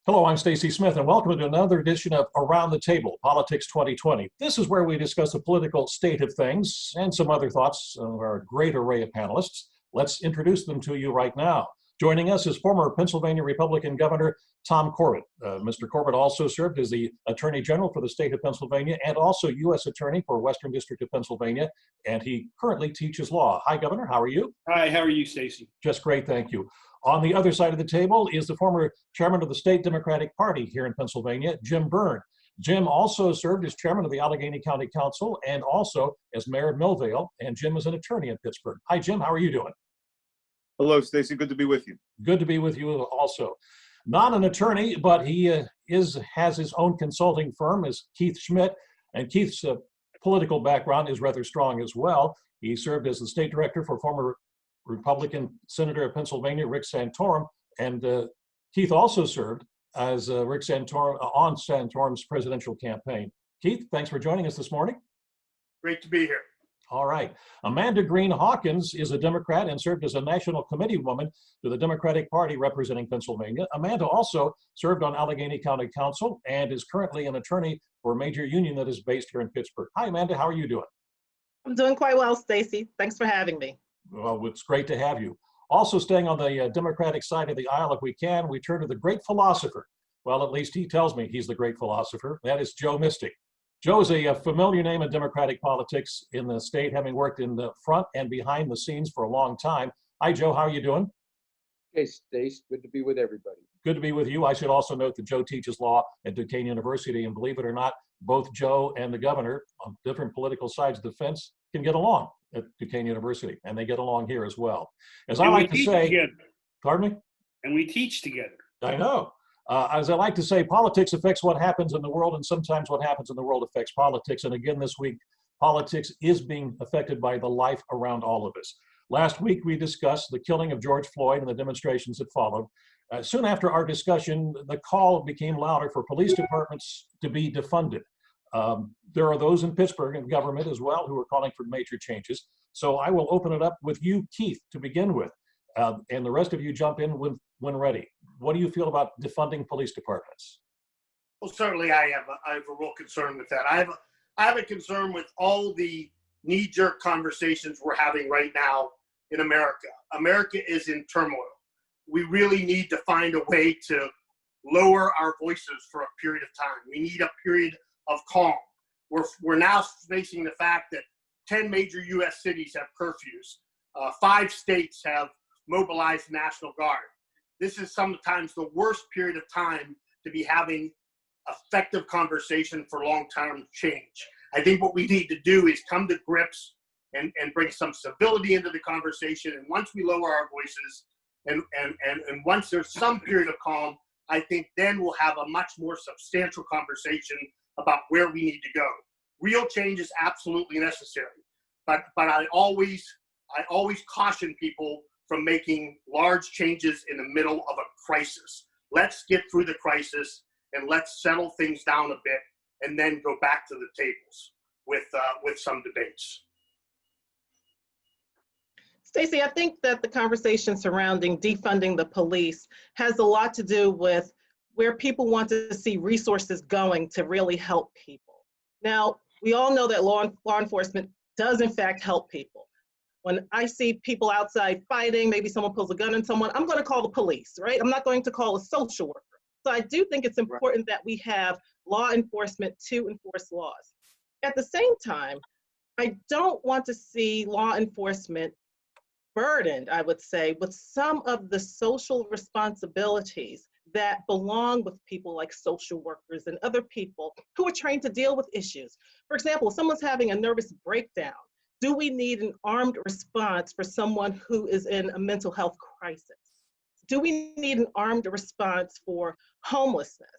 Hello, I'm Stacy Smith, and welcome to another edition of Around the Table, Politics 2020. This is where we discuss the political state of things and some other thoughts of our great array of panelists. Let's introduce them to you right now. Joining us is former Pennsylvania Republican Governor Tom Corbett. Mr. Corbett also served as the Attorney General for the state of Pennsylvania and also U.S. Attorney for Western District of Pennsylvania, and he currently teaches law. Hi, Governor. How are you? Hi, how are you, Stacy? Just great, thank you. On the other side of the table is the former chairman of the state Democratic Party here in Pennsylvania, Jim Byrne. Jim also served as chairman of the Allegheny County Council and also as mayor of Millvale, and Jim is an attorney in Pittsburgh. Hi, Jim. How are you doing? Hello, Stacy. Good to be with you. Good to be with you also. Not an attorney, but he has his own consulting firm, is Keith Schmidt, and Keith's political background is rather strong as well. He served as the state director for former Republican Senator of Pennsylvania, Rick Santorum, and Keith also served as Rick Santorum on Santorum's presidential campaign. Keith, thanks for joining us this morning. Great to be here. All right. Amanda Green Hawkins is a Democrat and served as a national committee woman to the Democratic Party representing Pennsylvania. Amanda also served on Allegheny County Council and is currently an attorney for a major union that is based here in Pittsburgh. Hi, Amanda. How are you doing? I'm doing quite well, Stacy. Thanks for having me. Well, it's great to have you. Also staying on the Democratic side of the aisle, if we can, we turn to the great philosopher. Well, at least he tells me he's the great philosopher. That is Joe Misty. Joe is a familiar name in Democratic politics in the state, having worked in the front and behind the scenes for a long time. Hi, Joe. How are you doing? Hey, Stace. Good to be with everybody. Good to be with you. I should also note that Joe teaches law at Duquesne University, and believe it or not, both Joe and the governor on different political sides of the fence can get along at Duquesne University, and they get along here as well. As I like to say, together. Pardon me? And we teach together. I know. As I like to say, politics affects what happens in the world, and sometimes what happens in the world affects politics. And again, this week, politics is being affected by the life around all of us. Last week, we discussed the killing of George Floyd and the demonstrations that followed. Soon after our discussion, the call became louder for police departments to be defunded. There are those in Pittsburgh and government as well who are calling for major changes. So I will open it up with you, Keith, to begin with, and the rest of you jump in when ready. What do you feel about defunding police departments? Well, certainly I have a real concern with that. I have a concern with all the knee-jerk conversations we're having right now in America. America is in turmoil. We really need to find a way to lower our voices for a period of time. We need a period of calm. We're now facing the fact that 10 major U.S. cities have curfews. 5 states have mobilized the National Guard. This is sometimes the worst period of time to be having effective conversation for long-term change. I think what we need to do is come to grips and bring some civility into the conversation. And once we lower our voices and once there's some period of calm, I think then we'll have a much more substantial conversation about where we need to go. Real change is absolutely necessary, but I always caution people from making large changes in the middle of a crisis. Let's get through the crisis and let's settle things down a bit, and then go back to the tables with some debates. Stacy, I think that the conversation surrounding defunding the police has a lot to do with where people want to see resources going to really help people. Now, we all know that law enforcement does in fact help people. When I see people outside fighting, maybe someone pulls a gun on someone, I'm going to call the police, right? I'm not going to call a social worker. So I do think it's important that we have law enforcement to enforce laws. At the same time, I don't want to see law enforcement burdened, I would say, with some of the social responsibilities that belong with people like social workers and other people who are trained to deal with issues. For example, if someone's having a nervous breakdown, do we need an armed response for someone who is in a mental health crisis? Do we need an armed response for homelessness?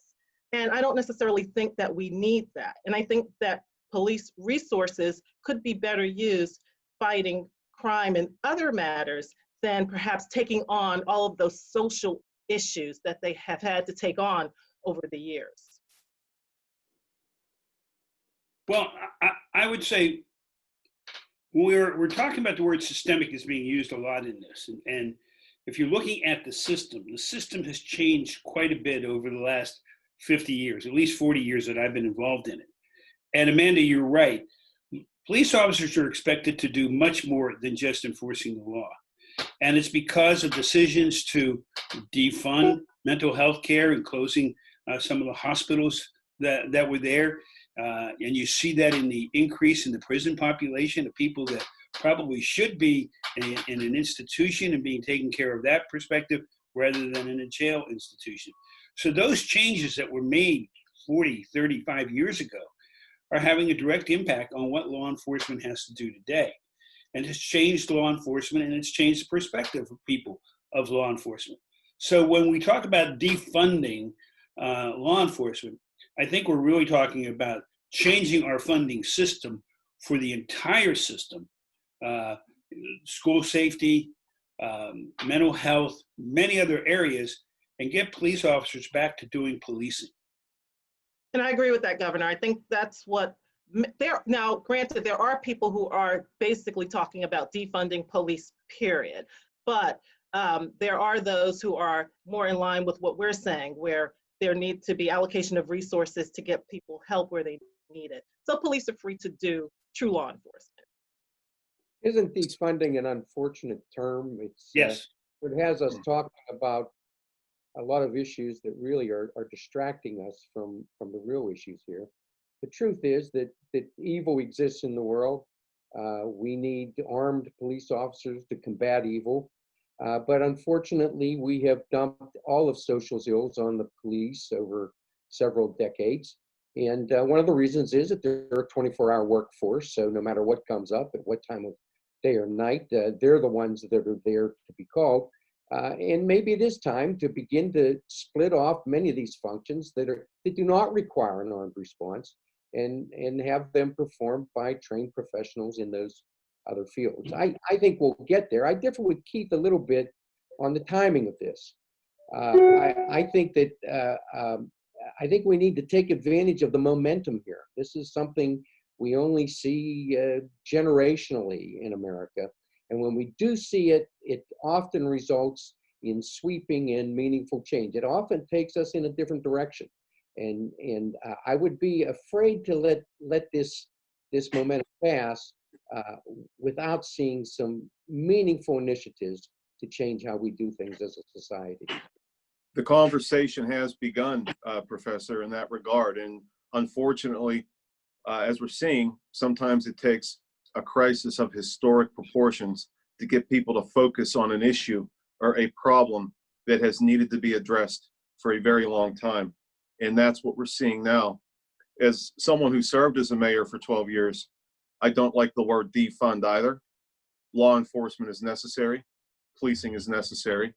And I don't necessarily think that we need that. And I think that police resources could be better used fighting crime and other matters than perhaps taking on all of those social issues that they have had to take on over the years. Well, I would say we're talking about the word systemic is being used a lot in this, and if you're looking at the system has changed quite a bit over the last 50 years, at least 40 years that I've been involved in it. And Amanda, you're right. Police officers are expected to do much more than just enforcing the law. And it's because of decisions to defund mental health care and closing some of the hospitals that were there. And you see that in the increase in the prison population of people that probably should be in an institution and being taken care of that perspective rather than in a jail institution. So those changes that were made 40, 35 years ago are having a direct impact on what law enforcement has to do today. And it's changed law enforcement, and it's changed the perspective of people of law enforcement. So when we talk about defunding law enforcement, I think we're really talking about changing our funding system for the entire system, school safety, mental health, many other areas, and get police officers back to doing policing. And I agree with that, Governor. I think that's what now, granted, there are people who are basically talking about defunding police, period. But there are those who are more in line with what we're saying, where there needs to be allocation of resources to get people help where they need it. So police are free to do true law enforcement. Isn't defunding an unfortunate term? It's Yes. it has us talking about a lot of issues that really are distracting us from the real issues here. The truth is that evil exists in the world. We need armed police officers to combat evil. But unfortunately, we have dumped all of social ills on the police over several decades. And one of the reasons is that they're a 24-hour workforce. So no matter what comes up at what time of day or night, they're the ones that are there to be called. And maybe it is time to begin to split off many of these functions that do not require an armed response and have them performed by trained professionals in those other fields. I think we'll get there. I differ with Keith a little bit on the timing of this. I think that I think we need to take advantage of the momentum here. This is something we only see generationally in America. And when we do see it, it often results in sweeping and meaningful change. It often takes us in a different direction. And I would be afraid to let this momentum pass without seeing some meaningful initiatives to change how we do things as a society. The conversation has begun, Professor, in that regard. And unfortunately, as we're seeing, sometimes it takes a crisis of historic proportions to get people to focus on an issue or a problem that has needed to be addressed for a very long time. And that's what we're seeing now. As someone who served as a mayor for 12 years, I don't like the word defund either. Law enforcement is necessary. Policing is necessary.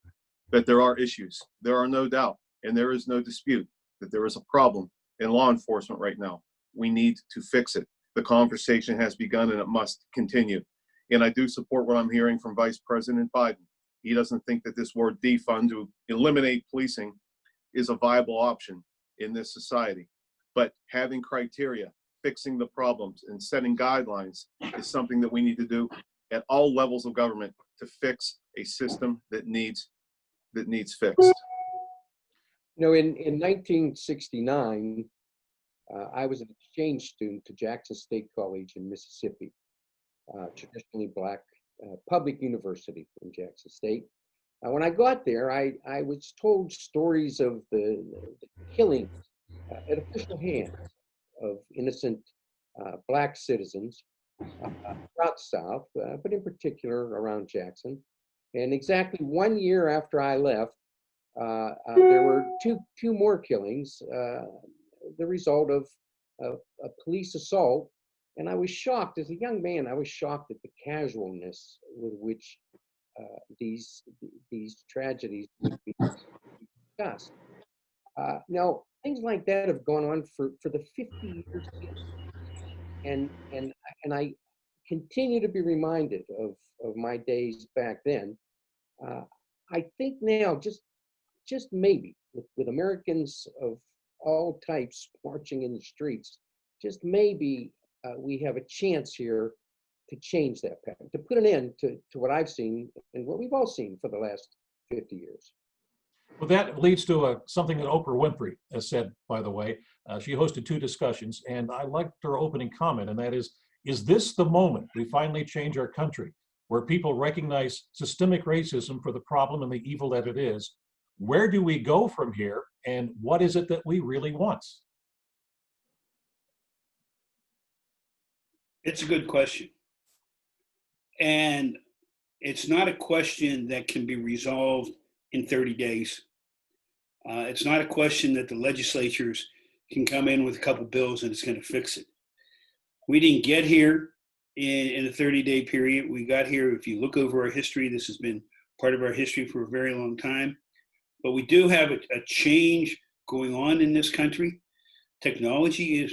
But there are issues. There are no doubt, and there is no dispute that there is a problem in law enforcement right now. We need to fix it. The conversation has begun and it must continue. And I do support what I'm hearing from Vice President Biden. He doesn't think that this word defund, to eliminate policing, is a viable option in this society. But having criteria, fixing the problems, and setting guidelines is something that we need to do at all levels of government to fix a system that needs fixed. You know, in 1969, I was an exchange student to Jackson State College in Mississippi, traditionally Black public university in Jackson State. When I got there, I was told stories of the killing at official hands of innocent Black citizens throughout the South, but in particular around Jackson. And exactly 1 year after I left, there were two more killings, the result of a police assault. And I was shocked, as a young man, I was shocked at the casualness with which these tragedies would be discussed. Now, things like that have gone on for the 50 years since. And I continue to be reminded of my days back then. I think now, just maybe, with Americans of all types marching in the streets, just maybe we have a chance here to change that pattern, to put an end to what I've seen and what we've all seen for the last 50 years. Well, that leads to something that Oprah Winfrey has said, by the way. She hosted 2 discussions, and I liked her opening comment, and that is this the moment we finally change our country, where people recognize systemic racism for the problem and the evil that it is? Where do we go from here, and what is it that we really want? It's a good question. And it's not a question that can be resolved in 30 days. It's not a question that the legislatures can come in with a couple bills and it's going to fix it. We didn't get here in a 30-day period. We got here, if you look over our history, this has been part of our history for a very long time. But we do have a change going on in this country. Technology is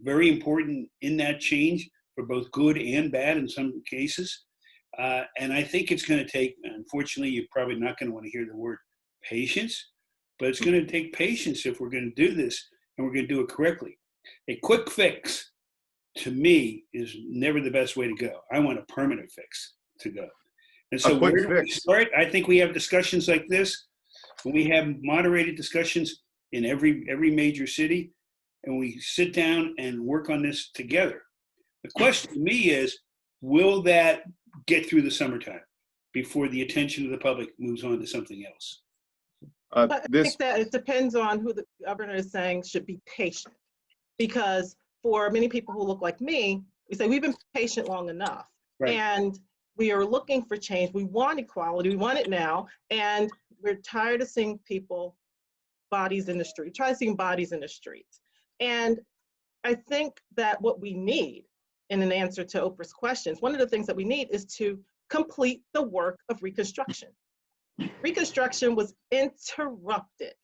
very important in that change for both good and bad in some cases. And I think it's going to take, unfortunately, you're probably not going to want to hear the word patience, but it's going to take patience if we're going to do this and we're going to do it correctly. A quick fix, to me, is never the best way to go. I want a permanent fix to go. And so where do we start? I think we have discussions like this. When we have moderated discussions in every major city, and we sit down and work on this together. The question to me is, will that get through the summertime before the attention of the public moves on to something else? But I think that it depends on who the governor is saying should be patient. Because for many people who look like me, we say we've been patient long enough. Right. And we are looking for change. We want equality. We want it now. And we're tired of seeing bodies in the street, tired of seeing bodies in the streets. And I think that what we need, in an answer to Oprah's questions, one of the things that we need is to complete the work of Reconstruction. Reconstruction was interrupted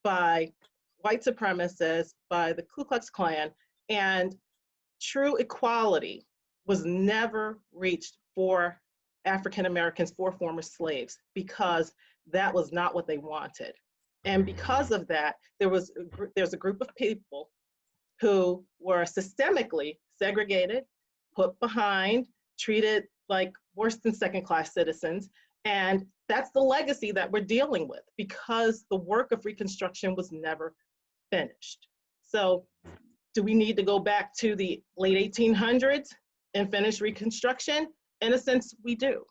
by white supremacists, by the Ku Klux Klan, and true equality was never reached for African Americans, for former slaves, because that was not what they wanted. And because of that, there's a group of people who were systemically segregated, put behind, treated like worse than second-class citizens. And that's the legacy that we're dealing with, because the work of Reconstruction was never finished. So do we need to go back to the late 1800s and finish Reconstruction? In a sense, we do.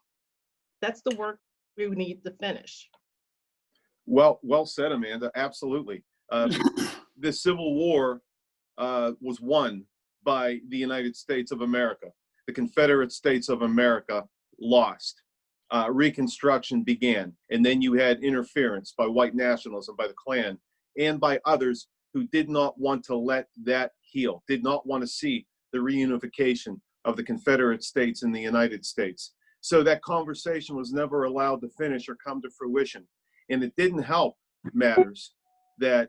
That's the work we need to finish. Well said, Amanda. Absolutely. The Civil War was won by the United States of America. The Confederate States of America lost. Reconstruction began, and then you had interference by white nationalism, by the Klan, and by others who did not want to let that heal, did not want to see the reunification of the Confederate States in the United States. So that conversation was never allowed to finish or come to fruition. And it didn't help matters that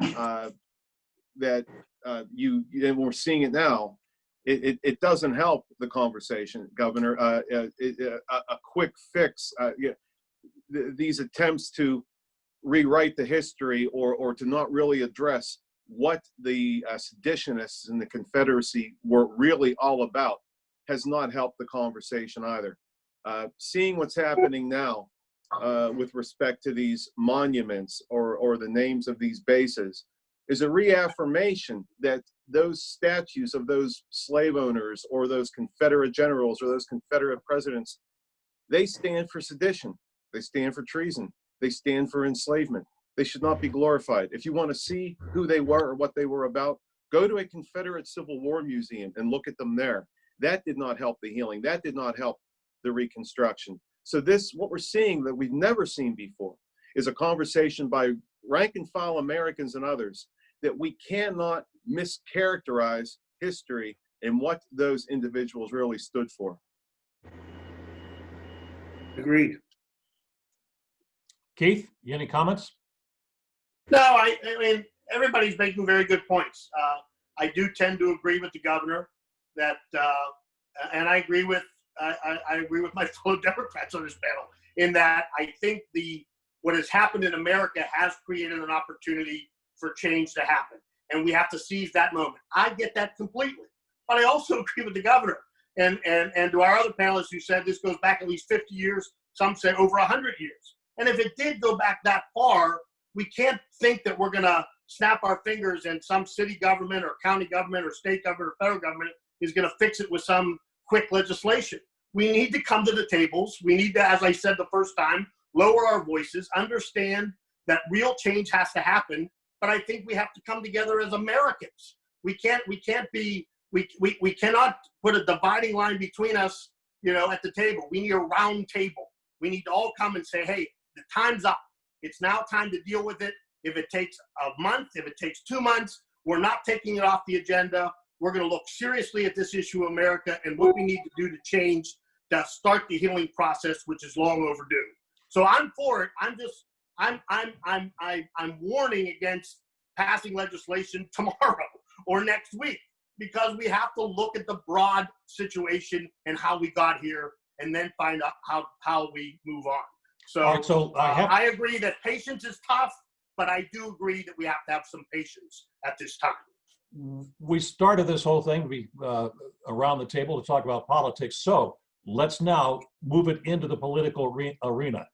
and we're seeing it now. It doesn't help the conversation, Governor. A quick fix. These attempts to rewrite the history or to not really address what the seditionists in the Confederacy were really all about has not helped the conversation either. Seeing what's happening now with respect to these monuments or the names of these bases is a reaffirmation that those statues of those slave owners or those Confederate generals or those Confederate presidents, they stand for sedition. They stand for treason. They stand for enslavement. They should not be glorified. If you want to see who they were or what they were about, go to a Confederate Civil War museum and look at them there. That did not help the healing. That did not help the Reconstruction. So what we're seeing that we've never seen before is a conversation by rank and file Americans and others that we cannot mischaracterize history and what those individuals really stood for. Agreed. Keith, you any comments? No, I mean, everybody's making very good points. I do tend to agree with the governor that, and I agree with my fellow Democrats on this panel in that I think what has happened in America has created an opportunity for change to happen, and we have to seize that moment. I get that completely, but I also agree with the governor and to our other panelists who said this goes back at least 50 years. Some say over 100 years. And if it did go back that far, we can't think that we're going to snap our fingers and some city government or county government or state government or federal government is going to fix it with some quick legislation. We need to come to the tables. We need to, as I said the first time, lower our voices, understand that real change has to happen. But I think we have to come together as Americans. We cannot put a dividing line between us, at the table. We need a round table. We need to all come and say, hey, the time's up. It's now time to deal with it. If it takes a month, if it takes 2 months, we're not taking it off the agenda. We're going to look seriously at this issue of America and what we need to do to change, to start the healing process, which is long overdue. So I'm for it. I'm warning against passing legislation tomorrow or next week, because we have to look at the broad situation and how we got here, and then find out how we move on. So, All right, so I agree that patience is tough, but I do agree that we have to have some patience at this time. we started this whole thing around the table to talk about politics. So let's now move it into the political arena.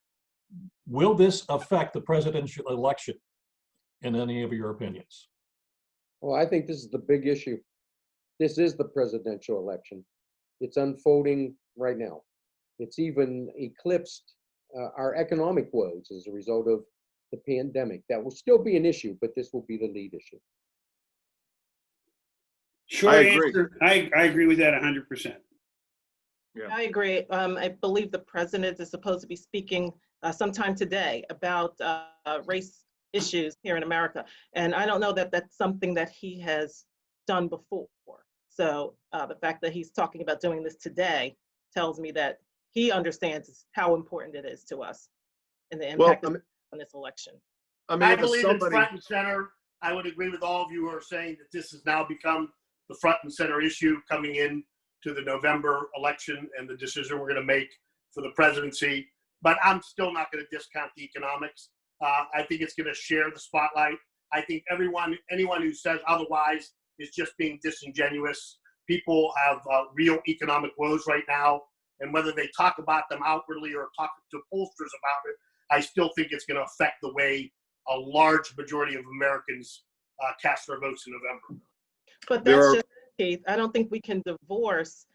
Will this affect the presidential election in any of your opinions? Well, I think this is the big issue. This is the presidential election. It's unfolding right now. It's even eclipsed our economic woes as a result of the pandemic. That will still be an issue, but this will be the lead issue. Short I agree. answer, I agree with that 100%. Yeah. I agree. I believe the president is supposed to be speaking sometime today about race issues here in America. And I don't know that that's something that he has done before. So the fact that he's talking about doing this today tells me that he understands how important it is to us and the impact on this election. I believe it's front and center. I would agree with all of you who are saying that this has now become the front and center issue coming in to the November election and the decision we're going to make for the presidency. But I'm still not going to discount the economics. I think it's going to share the spotlight. I think anyone who says otherwise is just being disingenuous. People have real economic woes right now, and whether they talk about them outwardly or talk to pollsters about it, I still think it's going to affect the way a large majority of Americans cast their votes in November. But that's just, Keith, I don't think we can divorce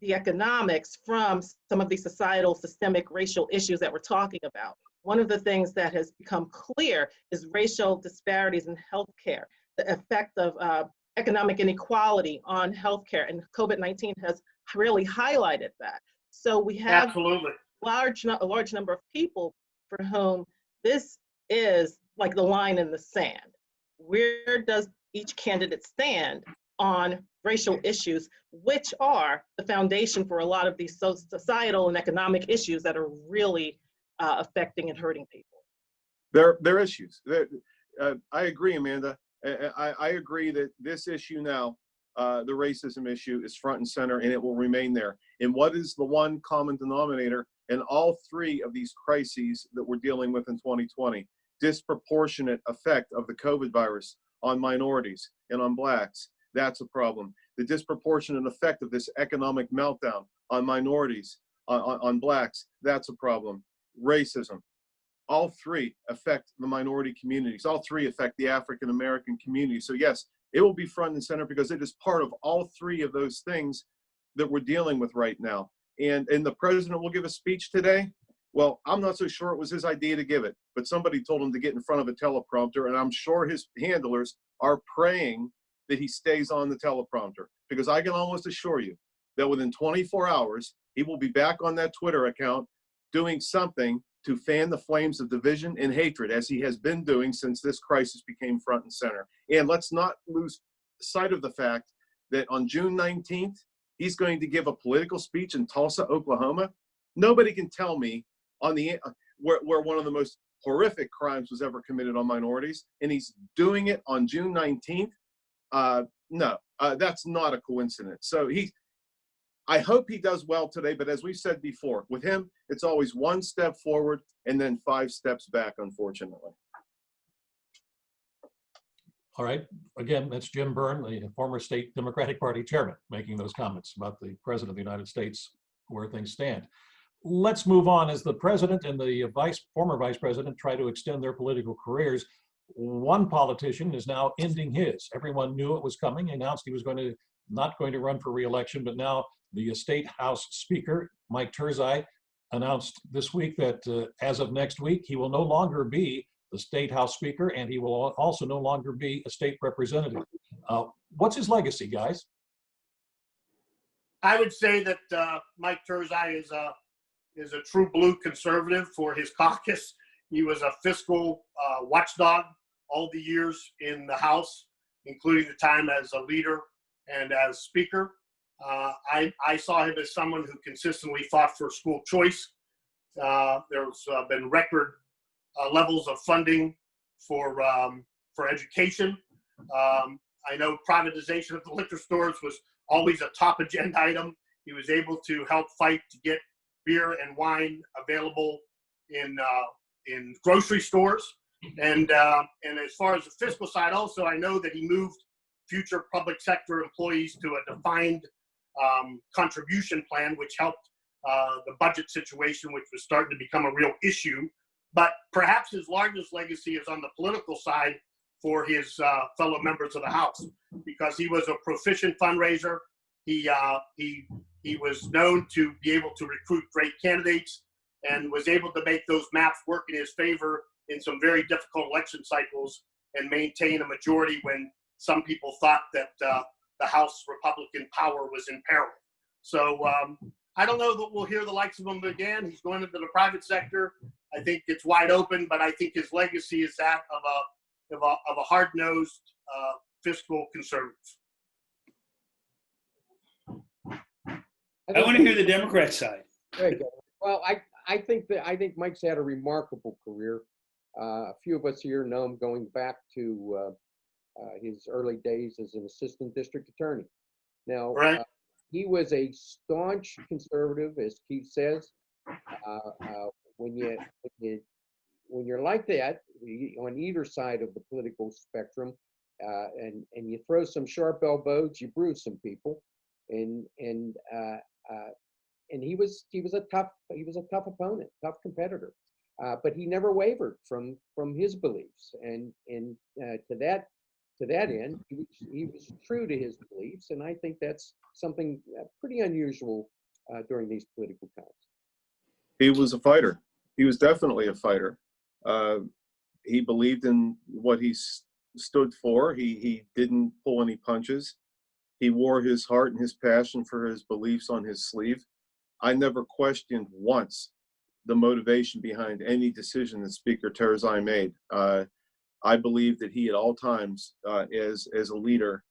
the economics from some of these societal, systemic, racial issues that we're talking about. One of the things that has become clear is racial disparities in healthcare, the effect of economic inequality on healthcare, and COVID-19 has really highlighted that. So we have Absolutely. a large number of people for whom this is like the line in the sand. Where does each candidate stand on racial issues, which are the foundation for a lot of these societal and economic issues that are really affecting and hurting people? They're issues. I agree, Amanda. I agree that this issue now, the racism issue, is front and center, and it will remain there. And what is the one common denominator in all three of these crises that we're dealing with in 2020? Disproportionate effect of the COVID virus on minorities and on blacks. That's a problem. The disproportionate effect of this economic meltdown on minorities, on blacks, that's a problem. Racism. All three affect the minority communities. All three affect the African American community. So yes, it will be front and center because it is part of all three of those things that we're dealing with right now. And the president will give a speech today. Well, I'm not so sure it was his idea to give it, but somebody told him to get in front of a teleprompter, and I'm sure his handlers are praying that he stays on the teleprompter, because I can almost assure you that within 24 hours, he will be back on that Twitter account doing something to fan the flames of division and hatred, as he has been doing since this crisis became front and center. And let's not lose sight of the fact that on June 19th, he's going to give a political speech in Tulsa, Oklahoma. Nobody can tell me where one of the most horrific crimes was ever committed on minorities, and he's doing it on June 19th. No, that's not a coincidence. So I hope he does well today, but as we said before, with him, it's always one step forward and then 5 steps back, unfortunately. All right. Again, that's Jim Byrne, the former state Democratic Party chairman, making those comments about the president of the United States, where things stand. let's move on. As the president and the former vice president try to extend their political careers, one politician is now ending his. Everyone knew it was coming. He announced he was not going to run for re-election, but now the State House Speaker, Mike Turzai, announced this week that as of next week, he will no longer be the State House Speaker, and he will also no longer be a state representative. What's his legacy, guys? I would say that Mike Turzai is a true blue conservative for his caucus. He was a fiscal watchdog all the years in the House, including the time as a leader and as Speaker. I saw him as someone who consistently fought for school choice. There's been record levels of funding for education. I know privatization of the liquor stores was always a top agenda item. He was able to help fight to get beer and wine available in grocery stores. And as far as the fiscal side, also, I know that he moved future public sector employees to a defined contribution plan, which helped the budget situation, which was starting to become a real issue. But perhaps his largest legacy is on the political side for his fellow members of the House, because he was a proficient fundraiser. He was known to be able to recruit great candidates and was able to make those maps work in his favor in some very difficult election cycles and maintain a majority when some people thought that the House Republican power was in peril. So I don't know that we'll hear the likes of him again. He's going into the private sector. I think it's wide open, but I think his legacy is that of a hard-nosed fiscal conservative. I want to hear the Democrat side. There you go. Well, I think Mike's had a remarkable career. A few of us here know him going back to his early days as an assistant district attorney. Now, Right. He was a staunch conservative, as Keith says. When you're like that, on either side of the political spectrum, and you throw some sharp elbows, you bruise some people, and he was a tough opponent, tough competitor, but he never wavered from his beliefs, and to that end, he was true to his beliefs, and I think that's something pretty unusual during these political times. He was a fighter. He was definitely a fighter. He believed in what he stood for. He didn't pull any punches. He wore his heart and his passion for his beliefs on his sleeve. I never questioned once the motivation behind any decision that Speaker Turzai made. I believe that he at all times, as a leader,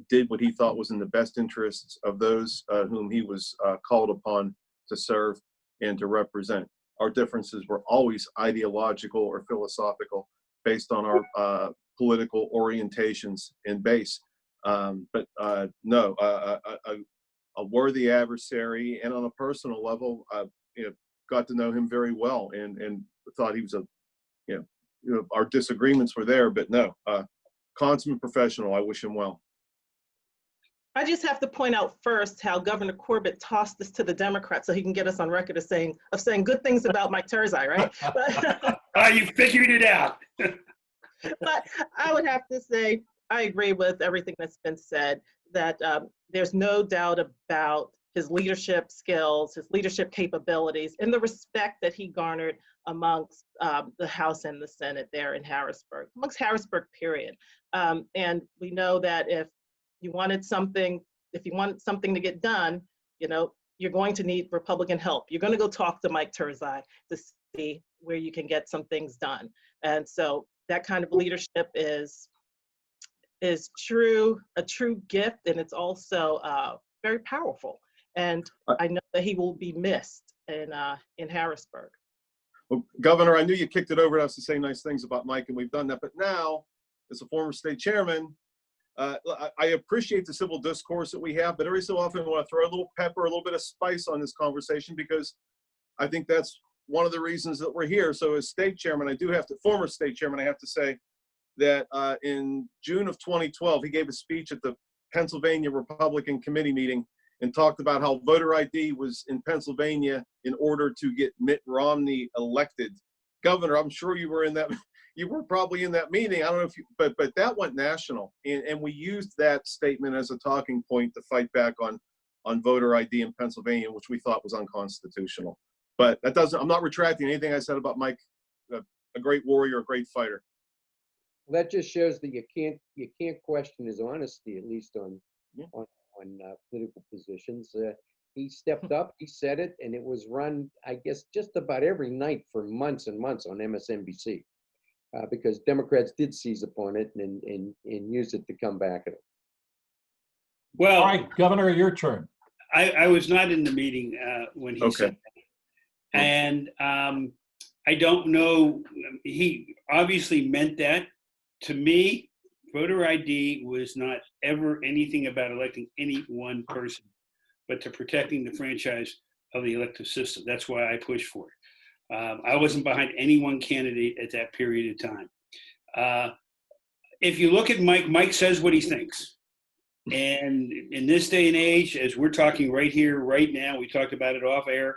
did what he thought was in the best interests of those whom he was called upon to serve and to represent. Our differences were always ideological or philosophical based on our political orientations and base. But no, a worthy adversary, and on a personal level, got to know him very well, and thought he was our disagreements were there, but no, consummate professional. I wish him well. I just have to point out first how Governor Corbett tossed this to the Democrats so he can get us on record of saying good things about Mike Turzai, right? You figured it out. But I would have to say I agree with everything that's been said, that there's no doubt about his leadership skills, his leadership capabilities, and the respect that he garnered amongst the House and the Senate there in Harrisburg, amongst Harrisburg, period. And we know that if you wanted something to get done, you're going to need Republican help. You're going to go talk to Mike Turzai to see where you can get some things done. And so that kind of leadership is a true gift, and it's also very powerful. And I know that he will be missed in Harrisburg. Well, Governor, I knew you kicked it over to us to say nice things about Mike, and we've done that. But now, as a former state chairman, I appreciate the civil discourse that we have, but every so often I want to throw a little pepper, a little bit of spice on this conversation, because I think that's one of the reasons that we're here. So as state chairman, former state chairman, I have to say that in June of 2012, he gave a speech at the Pennsylvania Republican Committee meeting, and talked about how voter ID was in Pennsylvania in order to get Mitt Romney elected governor. I'm sure you were in that. You were probably in that meeting. I don't know if you, but that went national, and we used that statement as a talking point to fight back on voter ID in Pennsylvania, which we thought was unconstitutional. But that doesn't. I'm not retracting anything I said about Mike, a great warrior, a great fighter. Well, that just shows that you can't question his honesty, at least on political positions. He stepped up, he said it, and it was run, I guess, just about every night for months and months on MSNBC, because Democrats did seize upon it and use it to come back at him. Well, All right, Governor, your turn. I was not in the meeting when he said that. And I don't know, he obviously meant that. To me, voter ID was not ever anything about electing any one person, but to protecting the franchise of the elective system. That's why I pushed for it. I wasn't behind any one candidate at that period of time. If you look at Mike says what he thinks. And in this day and age, as we're talking right here, right now, we talked about it off air,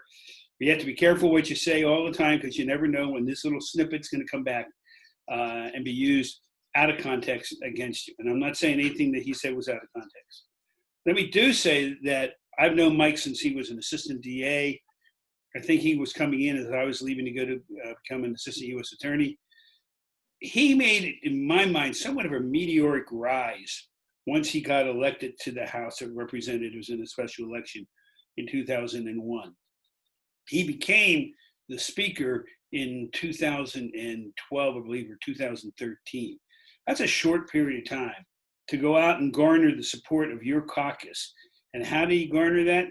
you have to be careful what you say all the time, because you never know when this little snippet's going to come back and be used out of context against you. And I'm not saying anything that he said was out of context. Let me do say that I've known Mike since he was an assistant DA. I think he was coming in as I was leaving to go to become an assistant U.S. attorney. He made it, in my mind, somewhat of a meteoric rise once he got elected to the House of Representatives in a special election in 2001. He became the speaker in 2012, I believe, or 2013. That's a short period of time to go out and garner the support of your caucus. And how did he garner that?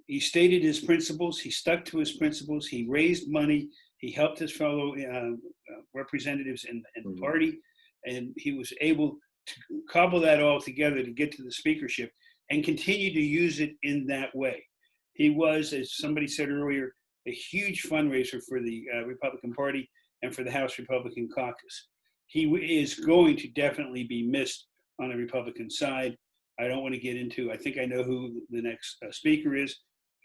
He stated his principles. He stuck to his principles. He raised money. He helped his fellow representatives in the party. And he was able to cobble that all together to get to the speakership and continue to use it in that way. He was, as somebody said earlier, a huge fundraiser for the Republican Party and for the House Republican Caucus. He is going to definitely be missed on the Republican side. I don't want to get into, I think I know who the next speaker is.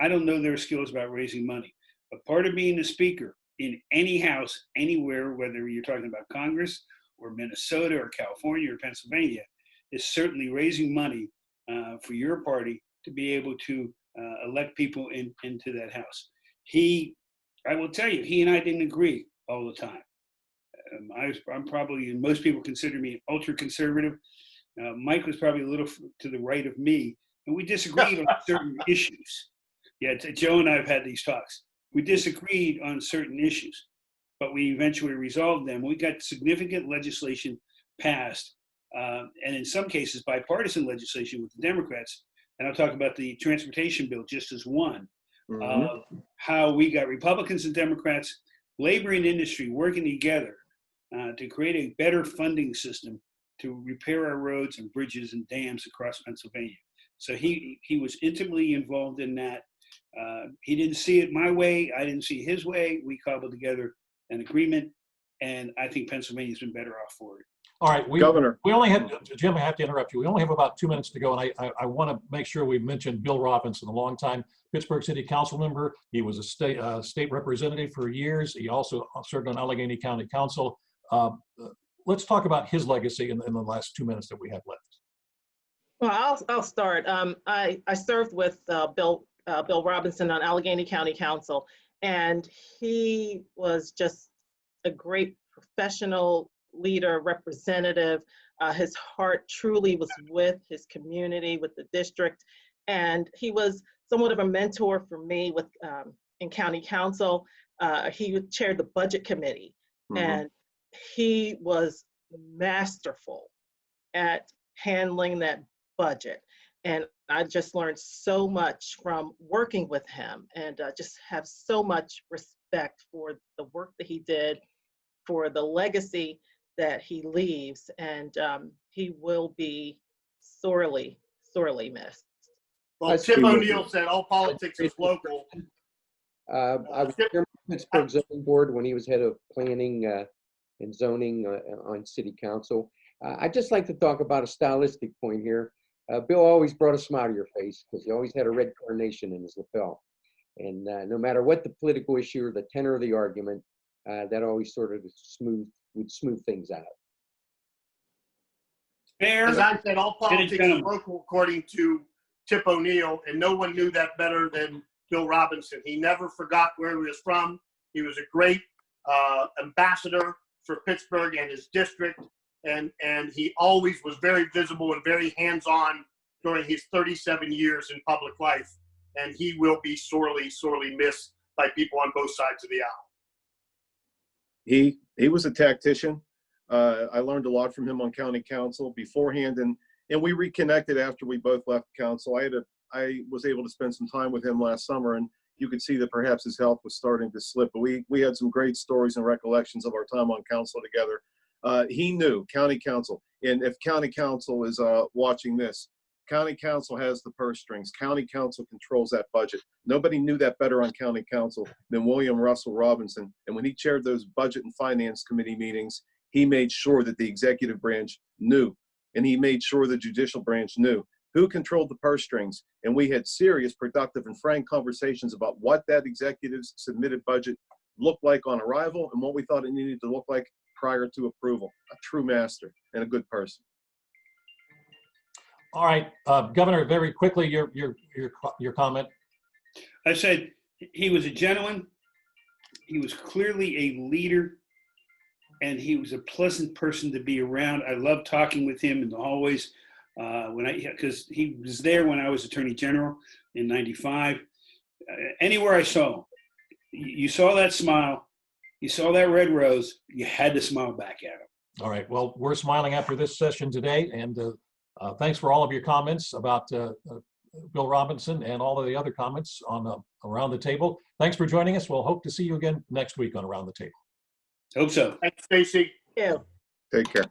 I don't know their skills about raising money. But part of being a speaker in any house, anywhere, whether you're talking about Congress or Minnesota or California or Pennsylvania, is certainly raising money for your party to be able to elect people into that house. I will tell you, he and I didn't agree all the time. I'm probably, most people consider me ultra conservative. Mike was probably a little to the right of me, and we disagreed on certain issues. Yeah, Joe and I have had these talks. We disagreed on certain issues, but we eventually resolved them. We got significant legislation passed, and in some cases, bipartisan legislation with the Democrats. And I'll talk about the transportation bill just as one. How we got Republicans and Democrats, labor and industry working together to create a better funding system to repair our roads and bridges and dams across Pennsylvania. So he was intimately involved in that. He didn't see it my way. I didn't see his way. We cobbled together an agreement, and I think Pennsylvania's been better off for it. All right, Governor. We only have, Jim, I have to interrupt you. We only have about 2 minutes to go, and I want to make sure we mention Bill Robinson, a longtime Pittsburgh City Council member. He was a state representative for years. He also served on Allegheny County Council. Let's talk about his legacy in the last 2 minutes that we have left. Well, I'll start. I served with Bill Robinson on Allegheny County Council, and he was just a great professional leader, representative. His heart truly was with his community, with the district, and he was somewhat of a mentor for me with in county council. He chaired the budget committee, and he was masterful at handling that budget. And I just learned so much from working with him, and just have so much respect for the work that he did, for the legacy that he leaves, and he will be sorely, sorely missed. Well, Tim O'Neill said all politics is local. I was chairman of the Pittsburgh Zoning Board when he was head of planning and zoning on city council. I'd just like to talk about a stylistic point here. Bill always brought a smile to your face because he always had a red carnation in his lapel. And no matter what the political issue or the tenor of the argument, that always sort of would smooth things out. Fair. As I said, all politics is gentlemen. local, according to Tip O'Neill, and no one knew that better than Bill Robinson. He never forgot where he was from. He was a great ambassador for Pittsburgh and his district, and he always was very visible and very hands-on during his 37 years in public life, and he will be sorely, sorely missed by people on both sides of the aisle. He was a tactician. I learned a lot from him on county council beforehand, and we reconnected after we both left council. I was able to spend some time with him last summer, and you could see that perhaps his health was starting to slip. But we had some great stories and recollections of our time on council together. He knew county council, and if county council is watching this, county council has the purse strings. County council controls that budget. Nobody knew that better on county council than William Russell Robinson. And when he chaired those budget and finance committee meetings, he made sure that the executive branch knew, and he made sure the judicial branch knew who controlled the purse strings. And we had serious, productive, and frank conversations about what that executive's submitted budget looked like on arrival and what we thought it needed to look like prior to approval. A true master and a good person. All right, Governor, very quickly, your comment. I said he was a gentleman. He was clearly a leader, and he was a pleasant person to be around. I loved talking with him in the hallways because he was there when I was Attorney General in '95. Anywhere I saw him, you saw that smile, you saw that red rose, you had to smile back at him. All right, well, we're smiling after this session today, and thanks for all of your comments about Bill Robinson and all of the other comments on Around the Table. Thanks for joining us. We'll hope to see you again next week on Around the Table. Hope so. Thanks, Stacy. Yeah. Take care.